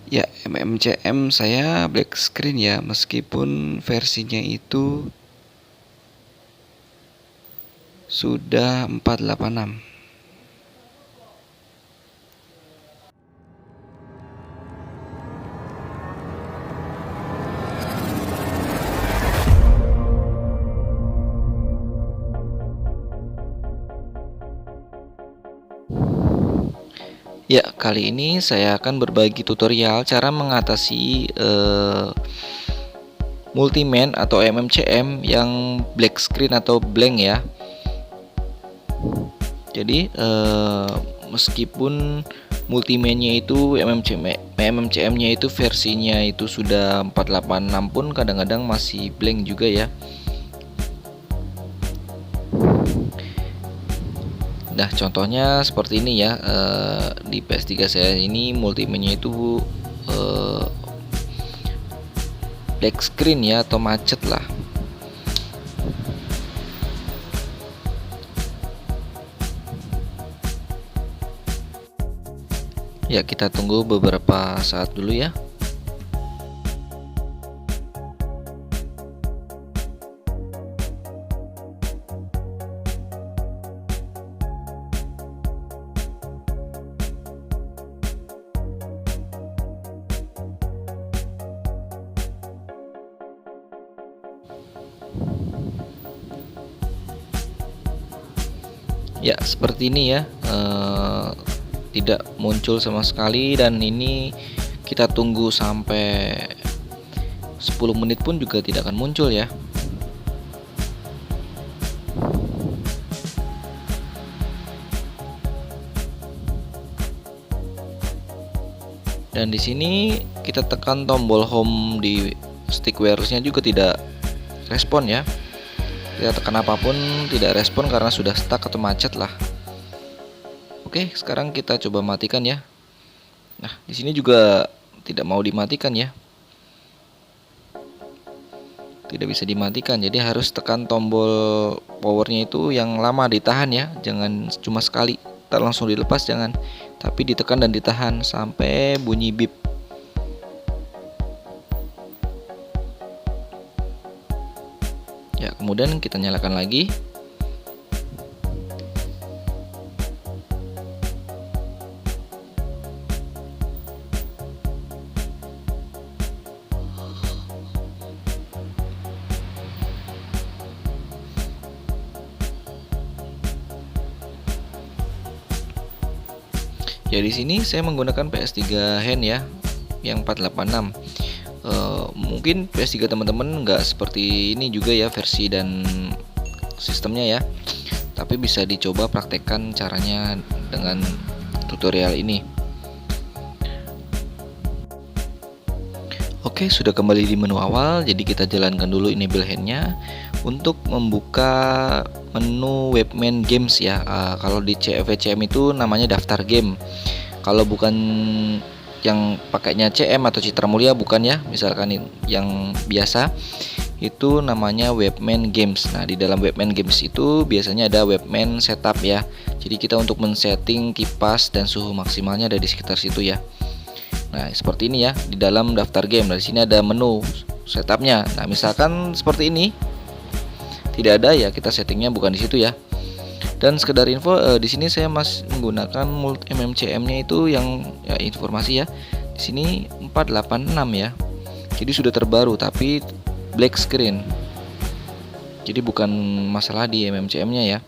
Ya, MMCM saya black screen ya, meskipun versinya itu sudah 486. Ya, kali ini saya akan berbagi tutorial cara mengatasi Multiman atau MMCM yang black screen atau blank ya. Jadi meskipun Multiman-nya itu MMCM-nya itu versinya itu sudah 486 pun kadang-kadang masih blank juga ya. Nah, contohnya seperti ini ya. Di PS3 saya ini Multiman-nya itu black screen ya, atau macet lah. Ya, kita tunggu beberapa saat dulu ya. Ya, seperti ini ya. Tidak muncul sama sekali, dan ini kita tunggu sampai 10 menit pun juga tidak akan muncul ya. Dan di sini kita tekan tombol home di stick wirelessnya juga tidak respon ya. Kita tekan apapun tidak respon karena sudah stuck atau macet lah. Oke, sekarang kita coba matikan ya. Nah, di sini juga tidak mau dimatikan ya. Tidak bisa dimatikan, jadi harus tekan tombol powernya itu yang lama ditahan ya. Jangan cuma sekali, tak langsung dilepas, jangan. Tapi ditekan dan ditahan sampai bunyi bip. Ya, kemudian kita nyalakan lagi. Ya, di sini saya menggunakan PS3 hand ya, yang 486. Mungkin PS3 teman-teman nggak seperti ini juga ya versi dan sistemnya ya. Tapi bisa dicoba praktekkan caranya dengan tutorial ini. Oke, sudah kembali di menu awal. Jadi kita jalankan dulu enable hand-nya untuk membuka menu Webman Games ya. Kalau di CVCM itu namanya daftar game. Kalau bukan yang pakainya CM atau Citra Mulia, bukan ya. Misalkan yang biasa itu namanya Webman Games. Nah, di dalam Webman Games itu biasanya ada Webman Setup ya. Jadi kita untuk men-setting kipas dan suhu maksimalnya ada di sekitar situ ya. Nah, seperti ini ya, di dalam daftar game. Dari sini ada menu setupnya. Nah, misalkan seperti ini tidak ada ya, kita settingnya bukan di situ ya. Dan sekedar info, di sini saya masih menggunakan MMCM-nya itu yang ya, informasi ya. Di sini 486 ya. Jadi sudah terbaru tapi black screen. Jadi bukan masalah di MMCM-nya ya.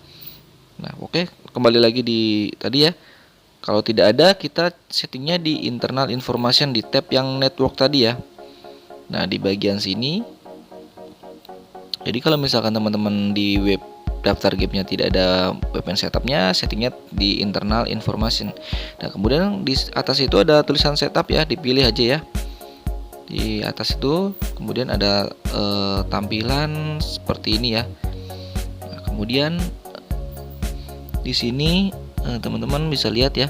Nah, oke, kembali lagi di tadi ya. Kalau tidak ada, kita settingnya di internal information di tab yang network tadi ya. Nah, di bagian sini. Jadi kalau misalkan teman-teman di web daftar gamenya tidak ada webman setupnya, settingnya di internal information. Nah, kemudian di atas itu ada tulisan setup ya, dipilih aja ya. Di atas itu kemudian ada tampilan seperti ini ya. Nah, kemudian di sini teman-teman bisa lihat ya,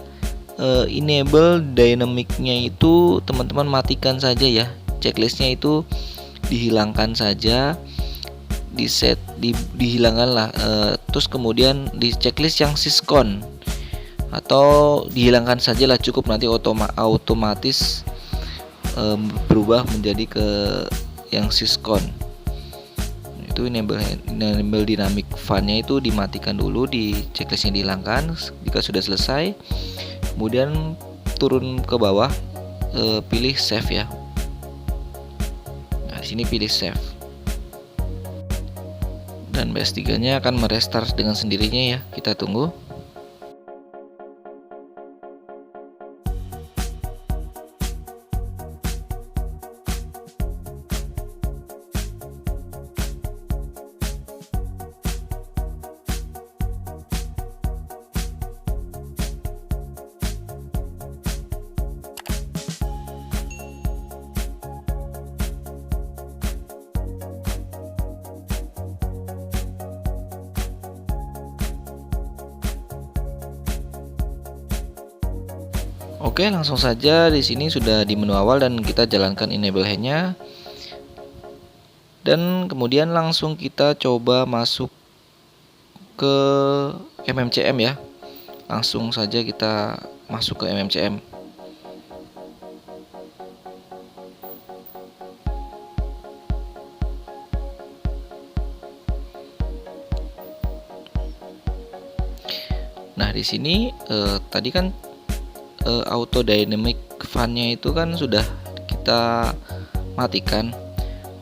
enable dynamic-nya itu teman-teman matikan saja ya. Checklistnya itu dihilangkan saja, dihilangkan lah. Terus kemudian di checklist yang siskon atau dihilangkan sajalah, cukup nanti otomatis berubah menjadi ke yang siskon. Itu enable dynamic fun-nya itu dimatikan dulu, di checklistnya dihilangkan. Jika sudah selesai, kemudian turun ke bawah, pilih save ya. Nah, di sini pilih save. Dan PS3-nya akan merestart dengan sendirinya ya. Kita tunggu. Oke, langsung saja di sini sudah di menu awal dan kita jalankan enable hand-nya. Dan kemudian langsung kita coba masuk ke MMCM ya. Langsung saja kita masuk ke MMCM. Nah, di sini tadi kan auto dynamic fun-nya itu kan sudah kita matikan.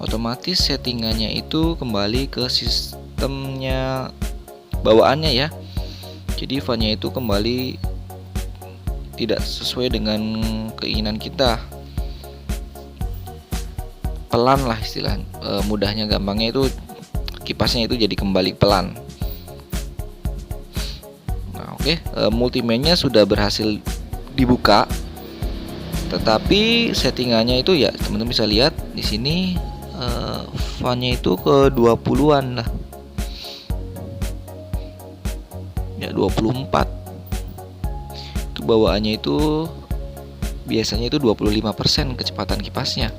Otomatis settingannya itu kembali ke sistemnya bawaannya ya. Jadi fun-nya itu kembali tidak sesuai dengan keinginan kita, pelan lah istilah mudahnya, gampangnya itu kipasnya itu jadi kembali pelan. Nah, oke, multimedia sudah berhasil dibuka, tetapi settingannya itu ya teman-teman bisa lihat di sini font-nya itu ke 20-an lah. Ya 24. Itu bawaannya itu biasanya itu 25% kecepatan kipasnya.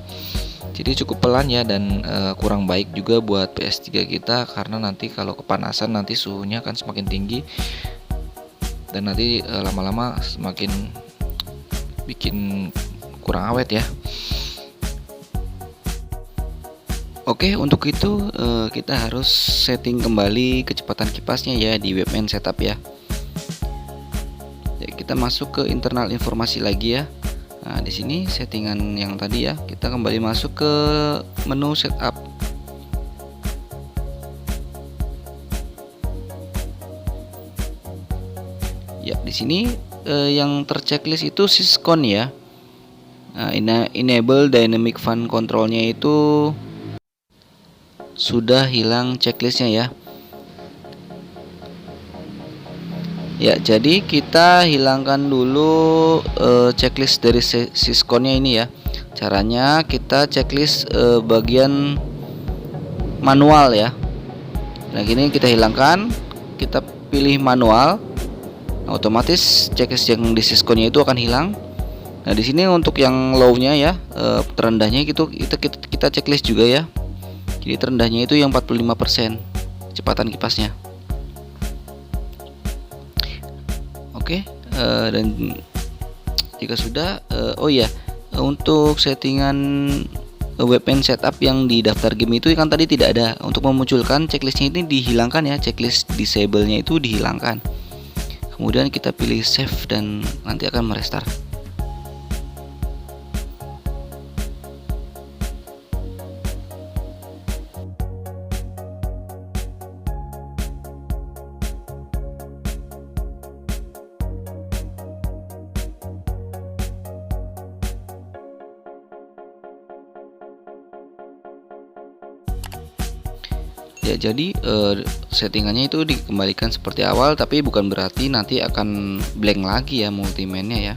Jadi cukup pelan ya, dan kurang baik juga buat PS3 kita, karena nanti kalau kepanasan nanti suhunya akan semakin tinggi dan nanti lama-lama semakin bikin kurang awet ya. Oke, untuk itu kita harus setting kembali kecepatan kipasnya ya di Webman setup ya. Ya, kita masuk ke internal informasi lagi ya. Nah, di sini settingan yang tadi ya, kita kembali masuk ke menu setup. Ya, di sini yang terchecklist itu siskon ya. Nah, enable dynamic fan controlnya itu sudah hilang checklistnya ya. Ya, jadi kita hilangkan dulu checklist dari siskonnya ini ya. Caranya kita checklist bagian manual ya. Nah, gini kita hilangkan, kita pilih manual. Nah, otomatis checklist yang di siskonnya itu akan hilang. Nah, di sini untuk yang low-nya ya, terendahnya itu kita checklist juga ya. Jadi terendahnya itu yang 45% kecepatan kipasnya. Oke, dan jika sudah, oh ya, untuk settingan Webman setup yang di daftar game itu kan tadi tidak ada. Untuk memunculkan checklistnya ini dihilangkan ya, checklist disable-nya itu dihilangkan. Kemudian kita pilih save dan nanti akan merestart. Ya, jadi settingannya itu dikembalikan seperti awal, tapi bukan berarti nanti akan blank lagi ya multimennya ya.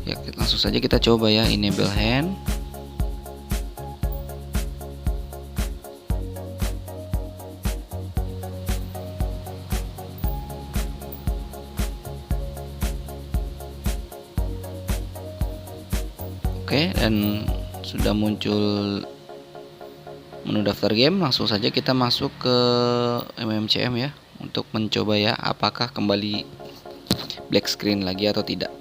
Ya, langsung saja kita coba ya, enable hand. Oke, dan sudah muncul menu daftar game. Langsung saja kita masuk ke MMCM ya, untuk mencoba ya apakah kembali black screen lagi atau tidak.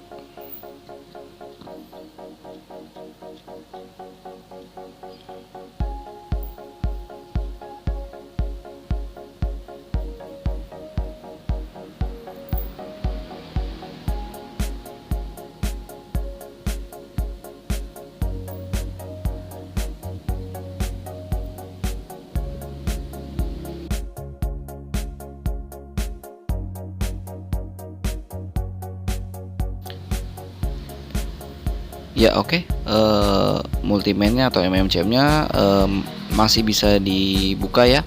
Ya oke, multimainnya atau MMCM-nya masih bisa dibuka ya.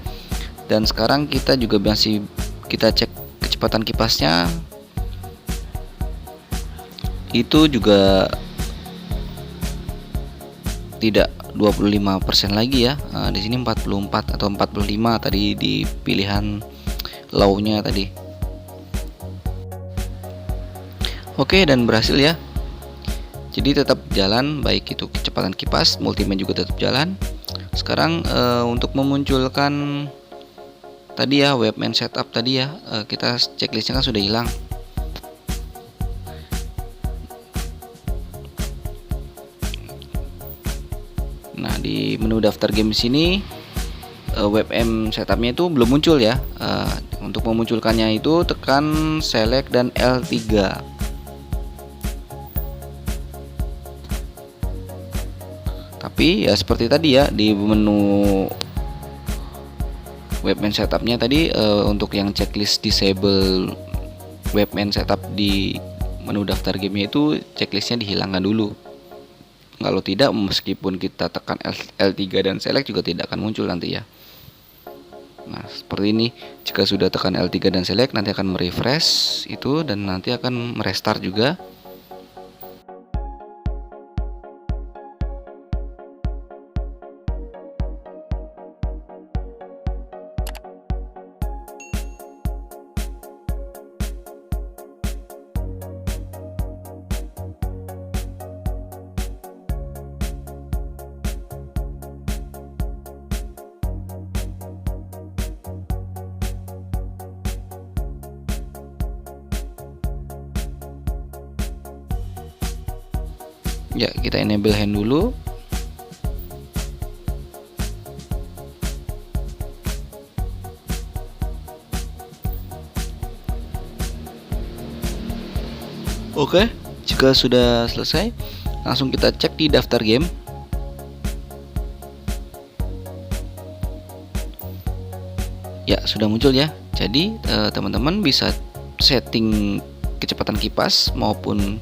Dan sekarang kita juga masih kita cek kecepatan kipasnya, itu juga tidak 25% lagi ya. Di sini 44 atau 45 tadi di pilihan low-nya tadi. Oke, dan berhasil ya. Jadi tetap jalan, baik itu kecepatan kipas, multimain juga tetap jalan. Sekarang untuk memunculkan tadi ya webman setup tadi ya, kita checklistnya kan sudah hilang. Nah, di menu daftar game sini webm setupnya itu belum muncul ya. Untuk memunculkannya itu tekan select dan L3. Tapi ya seperti tadi ya, di menu webman setupnya tadi untuk yang checklist disable webman setup di menu daftar gamenya itu checklistnya dihilangkan dulu. Kalau tidak, meskipun kita tekan L3 dan select juga tidak akan muncul nanti ya. Nah seperti ini, jika sudah tekan L3 dan select nanti akan merefresh itu dan nanti akan merestart juga. Ya, kita enable hand dulu. Oke, jika sudah selesai, langsung kita cek di daftar game. Ya, sudah muncul ya. Jadi, teman-teman bisa setting kecepatan kipas maupun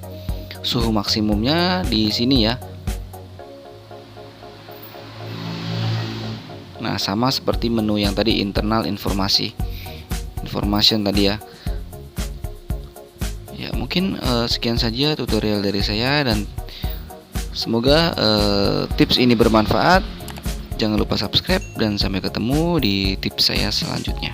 suhu maksimumnya di sini ya. Nah, sama seperti menu yang tadi, internal information tadi ya. Ya, mungkin sekian saja tutorial dari saya dan semoga tips ini bermanfaat. Jangan lupa subscribe dan sampai ketemu di tips saya selanjutnya.